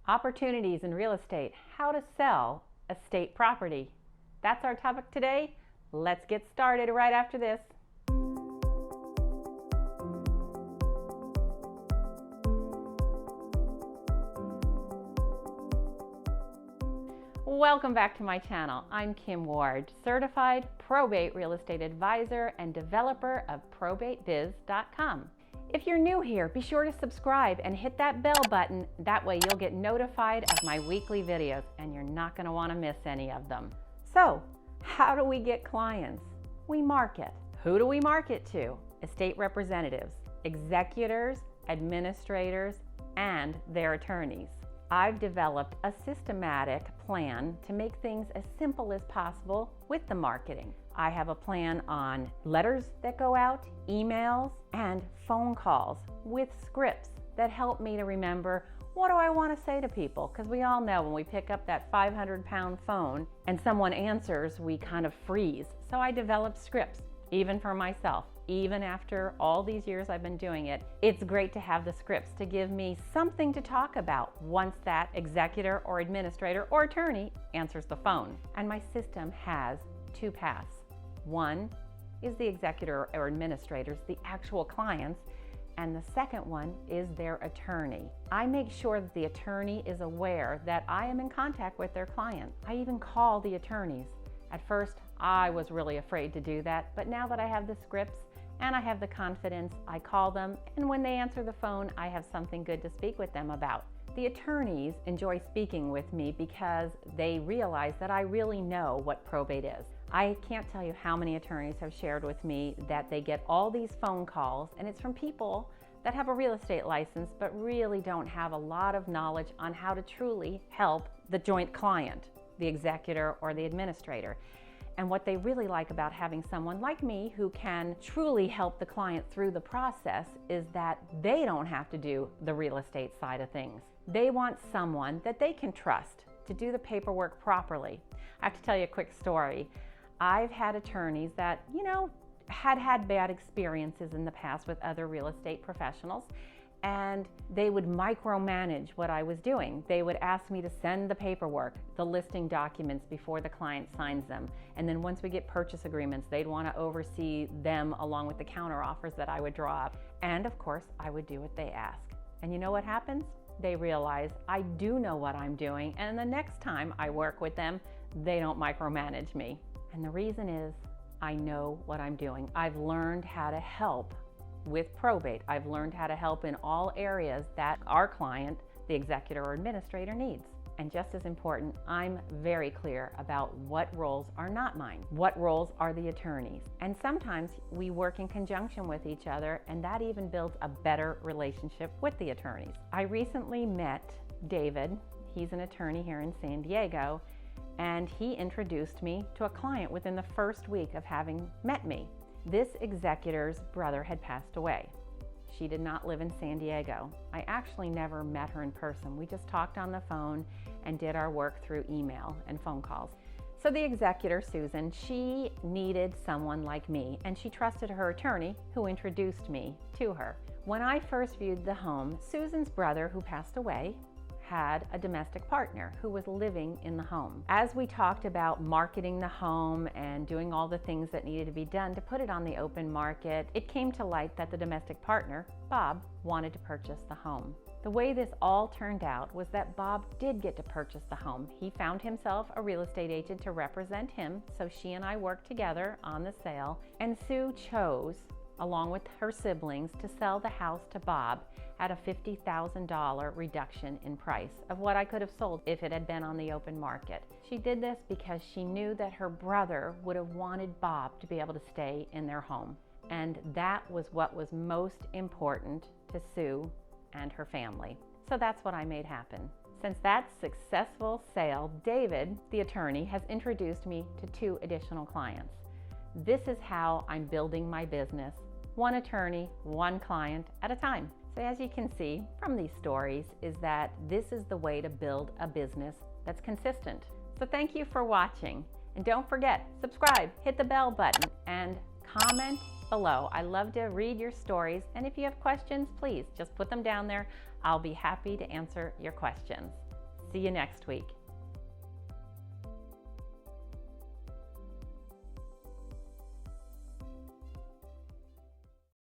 Opportunities in real estate, how to sell estate property. That's our topic today. Let's get started right after this. Welcome back to my channel. I'm Kim Ward, certified probate real estate advisor and developer of probatebiz.com. If you're new here, be sure to subscribe and hit that bell button. That way you'll get notified of my weekly videos and you're not going to want to miss any of them. So, how do we get clients? We market. Who do we market to? Estate representatives, executors, administrators, and their attorneys. I've developed a systematic plan to make things as simple as possible with the marketing. I have a plan on letters that go out, emails, and phone calls with scripts that help me to remember what do I want to say to people, because we all know when we pick up that 500-pound phone and someone answers, we kind of freeze. So I developed scripts, even for myself. Even after all these years I've been doing it, it's great to have the scripts to give me something to talk about once that executor or administrator or attorney answers the phone. And my system has two paths. One is the executor or administrators, the actual clients, and the second one is their attorney. I make sure that the attorney is aware that I am in contact with their client. I even call the attorneys. At first, I was really afraid to do that, but now that I have the scripts and I have the confidence, I call them, and when they answer the phone, I have something good to speak with them about. The attorneys enjoy speaking with me because they realize that I really know what probate is. I can't tell you how many attorneys have shared with me that they get all these phone calls, and it's from people that have a real estate license but really don't have a lot of knowledge on how to truly help the joint client, the executor or the administrator. And what they really like about having someone like me who can truly help the client through the process is that they don't have to do the real estate side of things. They want someone that they can trust to do the paperwork properly. I have to tell you a quick story. I've had attorneys that, had bad experiences in the past with other real estate professionals, and they would micromanage what I was doing. They would ask me to send the paperwork, the listing documents before the client signs them. And then once we get purchase agreements, they'd want to oversee them along with the counteroffers that I would draw up. And of course, I would do what they ask. And you know what happens? They realize I do know what I'm doing, and the next time I work with them, they don't micromanage me. And the reason is I know what I'm doing. I've learned how to help with probate. I've learned how to help in all areas that our client, the executor or administrator, needs. And just as important, I'm very clear about what roles are not mine. What roles are the attorneys? And sometimes we work in conjunction with each other, and that even builds a better relationship with the attorneys. I recently met David. He's an attorney here in San Diego, and he introduced me to a client within the first week of having met me. This executor's brother had passed away. She did not live in San Diego. I actually never met her in person. We just talked on the phone and did our work through email and phone calls. So the executor, Susan, she needed someone like me, and she trusted her attorney who introduced me to her. When I first viewed the home, Susan's brother, who passed away, had a domestic partner who was living in the home. As we talked about marketing the home and doing all the things that needed to be done to put it on the open market, it came to light that the domestic partner, Bob, wanted to purchase the home. The way this all turned out was that Bob did get to purchase the home. He found himself a real estate agent to represent him, so she and I worked together on the sale, and Sue chose, along with her siblings, to sell the house to Bob at a $50,000 reduction in price of what I could have sold if it had been on the open market. She did this because she knew that her brother would have wanted Bob to be able to stay in their home. And that was what was most important to Sue and her family. So that's what I made happen. Since that successful sale, David, the attorney, has introduced me to 2 additional clients. This is how I'm building my business, one attorney, one client at a time. So as you can see from these stories is that this is the way to build a business that's consistent. So thank you for watching. And don't forget, subscribe, hit the bell button, and comment below. I love to read your stories, and if you have questions, please just put them down there. I'll be happy to answer your questions. See you next week.